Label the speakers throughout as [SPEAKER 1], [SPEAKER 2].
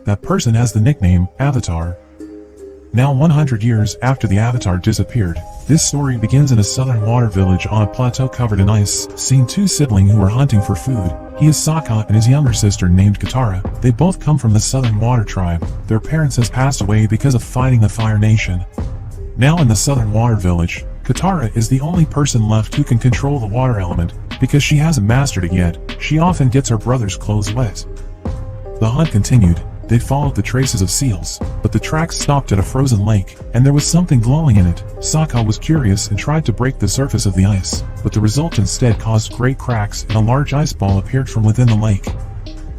[SPEAKER 1] That person has the nickname Avatar. Now 100 years after the Avatar disappeared, this story begins in a southern water village on a plateau covered in ice, seeing two siblings who are hunting for food. He is Sokka and his younger sister named Katara. They both come from the southern water tribe. Their parents has passed away because of fighting the Fire Nation. Now in the southern water village, Katara is the only person left who can control the water element. Because she hasn't mastered it yet, she often gets her brother's clothes wet. The hunt continued. They followed the traces of seals, but the tracks stopped at a frozen lake, and there was something glowing in it. Sokka was curious and tried to break the surface of the ice, but the result instead caused great cracks and a large ice ball appeared from within the lake.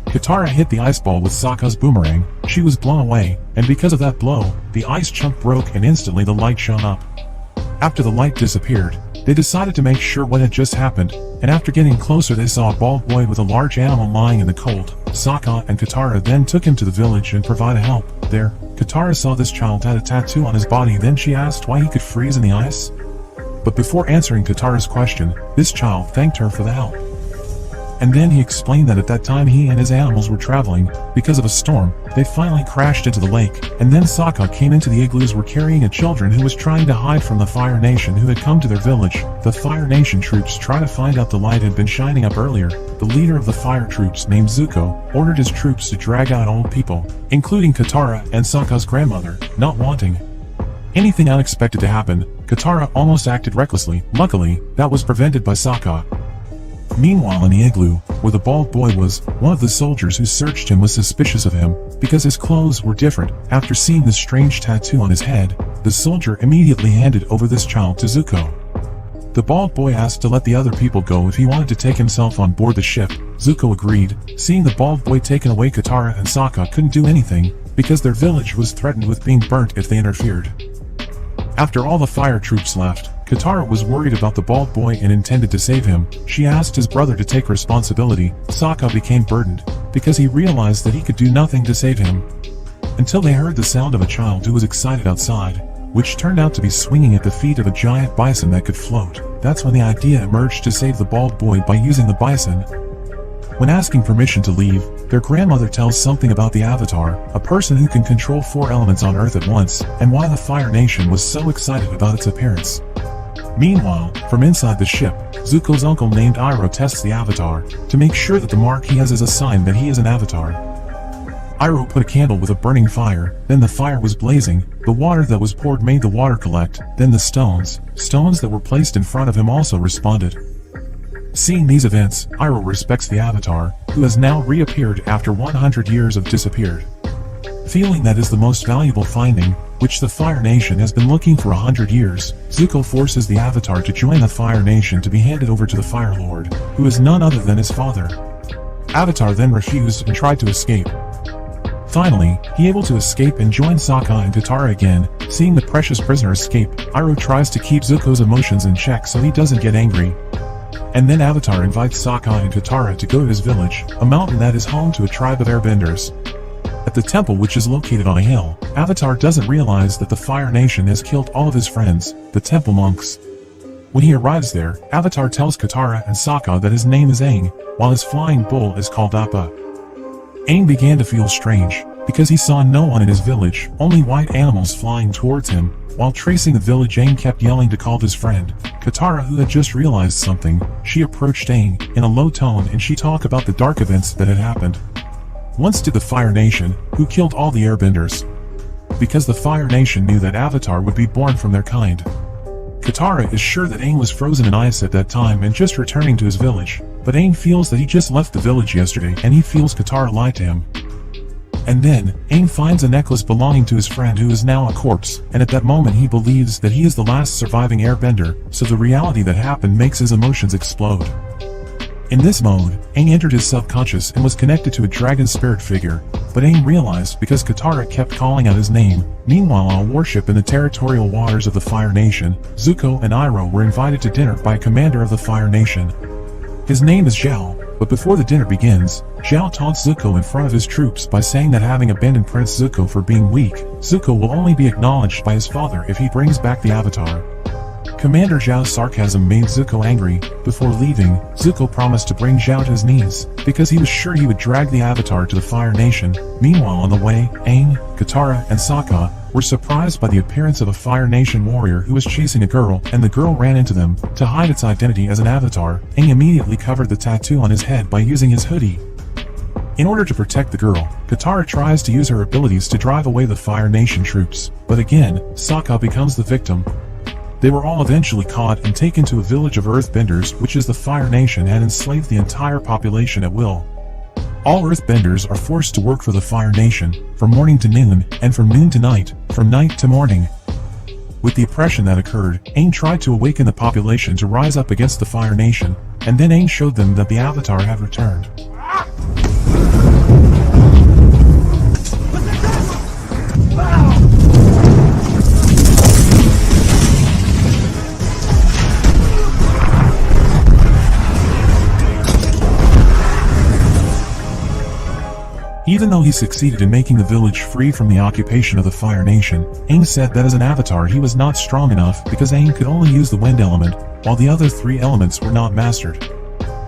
[SPEAKER 1] Katara hit the ice ball with Sokka's boomerang. She was blown away, and because of that blow, the ice chunk broke and instantly the light shone up. After the light disappeared, they decided to make sure what had just happened, and after getting closer they saw a bald boy with a large animal lying in the cold. Sokka and Katara then took him to the village and provided help. There, Katara saw this child had a tattoo on his body, then she asked why he could freeze in the ice. But before answering Katara's question, this child thanked her for the help. And then he explained that at that time he and his animals were traveling. Because of a storm, they finally crashed into the lake, and then Sokka came into the igloos were carrying a children who was trying to hide from the Fire Nation who had come to their village. The Fire Nation troops tried to find out the light had been shining up earlier. The leader of the fire troops named Zuko ordered his troops to drag out old people, including Katara and Sokka's grandmother, not wanting anything unexpected to happen. Katara almost acted recklessly. Luckily, that was prevented by Sokka. Meanwhile in the igloo, where the bald boy was, one of the soldiers who searched him was suspicious of him, because his clothes were different. After seeing the strange tattoo on his head, the soldier immediately handed over this child to Zuko. The bald boy asked to let the other people go if he wanted to take himself on board the ship. Zuko agreed. Seeing the bald boy taken away, Katara and Sokka couldn't do anything, because their village was threatened with being burnt if they interfered. After all the fire troops left, Katara was worried about the bald boy and intended to save him. She asked his brother to take responsibility. Sokka became burdened, because he realized that he could do nothing to save him. Until they heard the sound of a child who was excited outside, which turned out to be swinging at the feet of a giant bison that could float. That's when the idea emerged to save the bald boy by using the bison. When asking permission to leave, their grandmother tells something about the Avatar, a person who can control 4 elements on Earth at once, and why the Fire Nation was so excited about its appearance. Meanwhile, from inside the ship, Zuko's uncle named Iroh tests the Avatar, to make sure that the mark he has is a sign that he is an Avatar. Iroh put a candle with a burning fire, then the fire was blazing, the water that was poured made the water collect, then the stones that were placed in front of him also responded. Seeing these events, Iroh respects the Avatar, who has now reappeared after 100 years of disappeared. Feeling that is the most valuable finding, which the Fire Nation has been looking for 100 years, Zuko forces the Avatar to join the Fire Nation to be handed over to the Fire Lord, who is none other than his father. Avatar then refused and tried to escape. Finally, he able to escape and join Sokka and Katara again. Seeing the precious prisoner escape, Iroh tries to keep Zuko's emotions in check so he doesn't get angry. And then Avatar invites Sokka and Katara to go to his village, a mountain that is home to a tribe of airbenders. At the temple, which is located on a hill, Avatar doesn't realize that the Fire Nation has killed all of his friends, the temple monks. When he arrives there, Avatar tells Katara and Sokka that his name is Aang, while his flying bull is called Appa. Aang began to feel strange, because he saw no one in his village, only white animals flying towards him. While tracing the village, Aang kept yelling to call his friend. Katara, who had just realized something, she approached Aang in a low tone and she talked about the dark events that had happened once to the Fire Nation, who killed all the airbenders. Because the Fire Nation knew that Avatar would be born from their kind. Katara is sure that Aang was frozen in ice at that time and just returning to his village, but Aang feels that he just left the village yesterday and he feels Katara lied to him. And then, Aang finds a necklace belonging to his friend who is now a corpse, and at that moment he believes that he is the last surviving airbender, so the reality that happened makes his emotions explode. In this mode, Aang entered his subconscious and was connected to a dragon spirit figure, but Aang realized because Katara kept calling out his name. Meanwhile, on a warship in the territorial waters of the Fire Nation, Zuko and Iroh were invited to dinner by a commander of the Fire Nation. His name is Zhao. But before the dinner begins, Zhao taunts Zuko in front of his troops by saying that having abandoned Prince Zuko for being weak, Zuko will only be acknowledged by his father if he brings back the Avatar. Commander Zhao's sarcasm made Zuko angry. Before leaving, Zuko promised to bring Zhao to his knees, because he was sure he would drag the Avatar to the Fire Nation. Meanwhile on the way, Aang, Katara, and Sokka were surprised by the appearance of a Fire Nation warrior who was chasing a girl, and the girl ran into them. To hide its identity as an Avatar, Aang immediately covered the tattoo on his head by using his hoodie. In order to protect the girl, Katara tries to use her abilities to drive away the Fire Nation troops, but again, Sokka becomes the victim. They were all eventually caught and taken to a village of Earthbenders, which is the Fire Nation, and enslaved the entire population at will. All Earthbenders are forced to work for the Fire Nation, from morning to noon, and from noon to night, from night to morning. With the oppression that occurred, Aang tried to awaken the population to rise up against the Fire Nation, and then Aang showed them that the Avatar had returned. Even though he succeeded in making the village free from the occupation of the Fire Nation, Aang said that as an Avatar he was not strong enough because Aang could only use the wind element, while the other three elements were not mastered.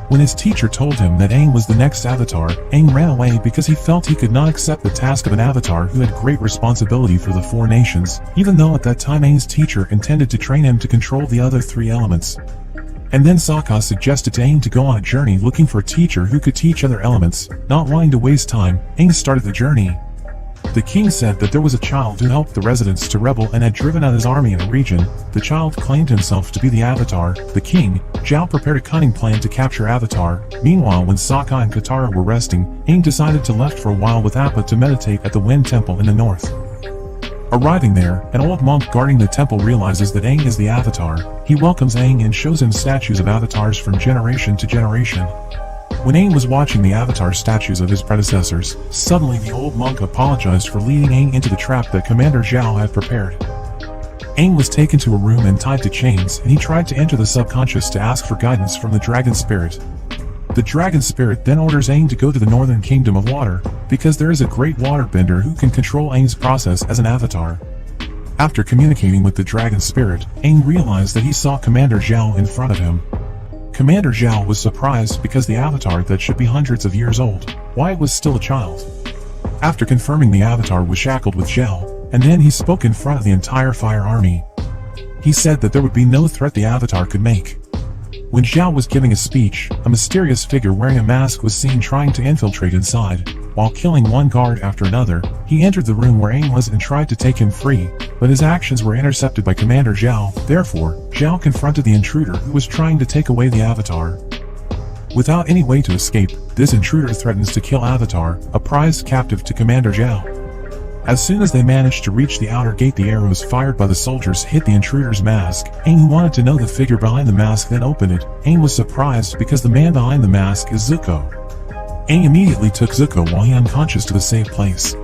[SPEAKER 1] When his teacher told him that Aang was the next Avatar, Aang ran away because he felt he could not accept the task of an Avatar who had great responsibility for the four nations, even though at that time Aang's teacher intended to train him to control the other three elements. And then Sokka suggested to Aang to go on a journey looking for a teacher who could teach other elements. Not wanting to waste time, Aang started the journey. The king said that there was a child who helped the residents to rebel and had driven out his army in a region. The child claimed himself to be the Avatar. The king, Zhao, prepared a cunning plan to capture Avatar. Meanwhile, when Sokka and Katara were resting, Aang decided to left for a while with Appa to meditate at the Wind Temple in the north. Arriving there, an old monk guarding the temple realizes that Aang is the Avatar. He welcomes Aang and shows him statues of Avatars from generation to generation. When Aang was watching the Avatar statues of his predecessors, suddenly the old monk apologized for leading Aang into the trap that Commander Zhao had prepared. Aang was taken to a room and tied to chains, and he tried to enter the subconscious to ask for guidance from the Dragon Spirit. The Dragon Spirit then orders Aang to go to the Northern Kingdom of Water, because there is a great waterbender who can control Aang's process as an Avatar. After communicating with the Dragon Spirit, Aang realized that he saw Commander Zhao in front of him. Commander Zhao was surprised because the Avatar that should be hundreds of years old, why it was still a child. After confirming the Avatar was shackled with Zhao, and then he spoke in front of the entire Fire Army. He said that there would be no threat the Avatar could make. When Zhao was giving a speech, a mysterious figure wearing a mask was seen trying to infiltrate inside. While killing one guard after another, he entered the room where Aang was and tried to take him free, but his actions were intercepted by Commander Zhao. Therefore, Zhao confronted the intruder who was trying to take away the Avatar. Without any way to escape, this intruder threatens to kill Avatar, a prized captive to Commander Zhao. As soon as they managed to reach the outer gate, the arrows fired by the soldiers hit the intruder's mask. Aang wanted to know the figure behind the mask, then opened it. Aang was surprised because the man behind the mask is Zuko. Aang immediately took Zuko while he unconscious to the safe place.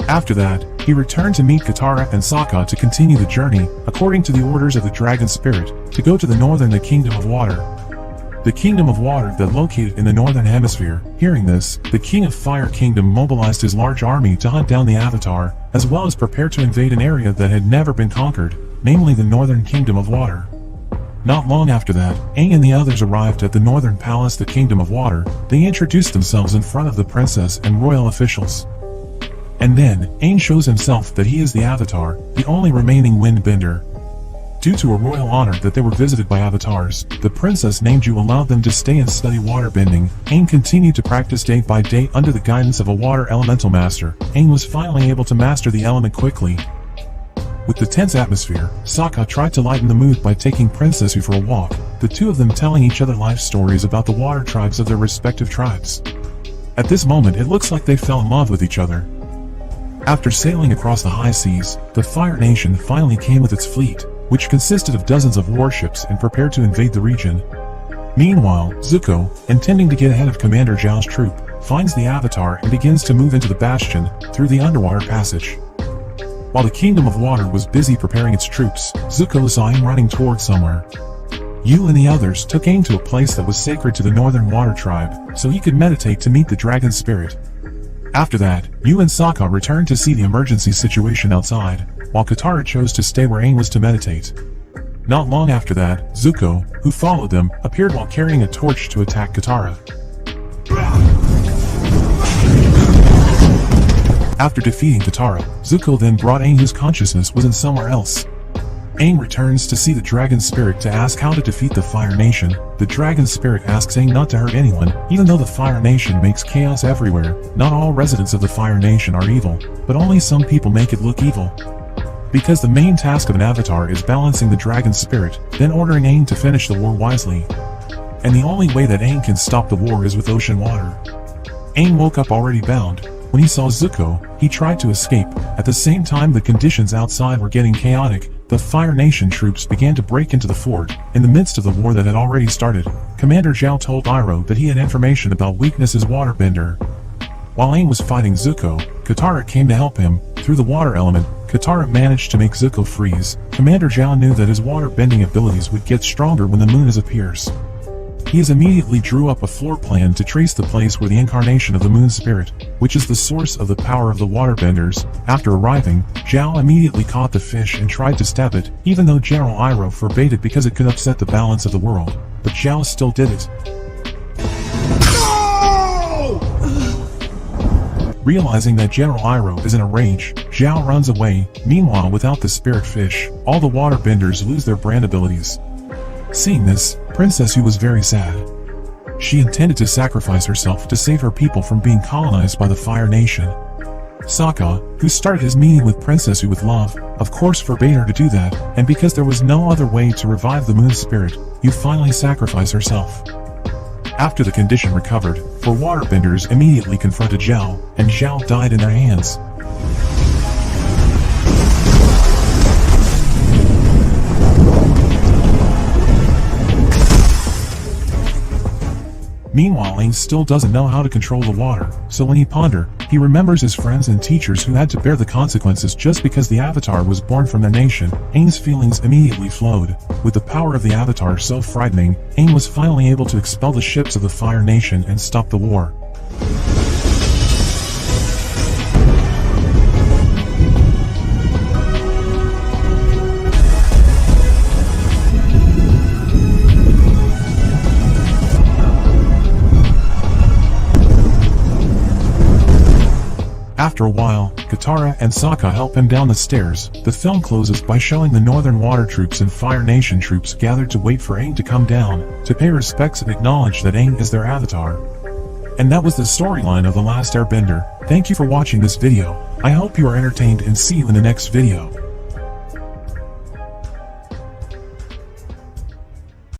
[SPEAKER 1] After that, he returned to meet Katara and Sokka to continue the journey, according to the orders of the Dragon Spirit, to go to the northern Kingdom of Water. The Kingdom of Water that located in the Northern Hemisphere. Hearing this, the King of Fire Kingdom mobilized his large army to hunt down the Avatar, as well as prepare to invade an area that had never been conquered, namely the Northern Kingdom of Water. Not long after that, Aang and the others arrived at the Northern Palace, the Kingdom of Water. They introduced themselves in front of the princess and royal officials. And then, Aang shows himself that he is the Avatar, the only remaining Windbender. Due to a royal honor that they were visited by Avatars, the princess Namju allowed them to stay and study waterbending. Aang continued to practice day by day under the guidance of a water elemental master. Aang was finally able to master the element quickly. With the tense atmosphere, Sokka tried to lighten the mood by taking Princess Yu for a walk, the two of them telling each other life stories about the water tribes of their respective tribes. At this moment it looks like they fell in love with each other. After sailing across the high seas, the Fire Nation finally came with its fleet, which consisted of dozens of warships, and prepared to invade the region. Meanwhile, Zuko, intending to get ahead of Commander Zhao's troop, finds the Avatar and begins to move into the bastion through the underwater passage. While the Kingdom of Water was busy preparing its troops, Zuko saw him running towards somewhere. Yu and the others took Aang to a place that was sacred to the Northern Water Tribe, so he could meditate to meet the Dragon Spirit. After that, Yu and Sokka returned to see the emergency situation outside, while Katara chose to stay where Aang was to meditate. Not long after that, Zuko, who followed them, appeared while carrying a torch to attack Katara. After defeating Katara, Zuko then brought Aang, whose consciousness was in somewhere else. Aang returns to see the Dragon Spirit to ask how to defeat the Fire Nation. The Dragon Spirit asks Aang not to hurt anyone, even though the Fire Nation makes chaos everywhere. Not all residents of the Fire Nation are evil, but only some people make it look evil. Because the main task of an Avatar is balancing the Dragon Spirit, then ordering Aang to finish the war wisely. And the only way that Aang can stop the war is with ocean water. Aang woke up already bound. When he saw Zuko, he tried to escape. At the same time the conditions outside were getting chaotic. The Fire Nation troops began to break into the fort. In the midst of the war that had already started, Commander Zhao told Iroh that he had information about Weakness's waterbender. While Aang was fighting Zuko, Katara came to help him. Through the water element, Katara managed to make Zuko freeze. Commander Zhao knew that his water-bending abilities would get stronger when the moon appears. He immediately drew up a floor plan to trace the place where the incarnation of the moon spirit, which is the source of the power of the waterbenders. After arriving, Zhao immediately caught the fish and tried to stab it, even though General Iroh forbade it because it could upset the balance of the world. But Zhao still did it. Realizing that General Iroh is in a rage, Zhao runs away. Meanwhile, without the spirit fish, all the waterbenders lose their brand abilities. Seeing this, Princess Hu was very sad. She intended to sacrifice herself to save her people from being colonized by the Fire Nation. Sokka, who started his meeting with Princess Hu with love, of course forbade her to do that, and because there was no other way to revive the moon spirit, Hu finally sacrificed herself. After the condition recovered, four waterbenders immediately confronted Zhao, and Zhao died in their hands. Meanwhile, Aang still doesn't know how to control the water, so when he ponders, he remembers his friends and teachers who had to bear the consequences just because the Avatar was born from their nation. Aang's feelings immediately flowed. With the power of the Avatar so frightening, Aang was finally able to expel the ships of the Fire Nation and stop the war. After a while, Katara and Sokka help him down the stairs. The film closes by showing the Northern Water Troops and Fire Nation troops gathered to wait for Aang to come down, to pay respects and acknowledge that Aang is their Avatar. And that was the storyline of The Last Airbender. Thank you for watching this video. I hope you are entertained and see you in the next video.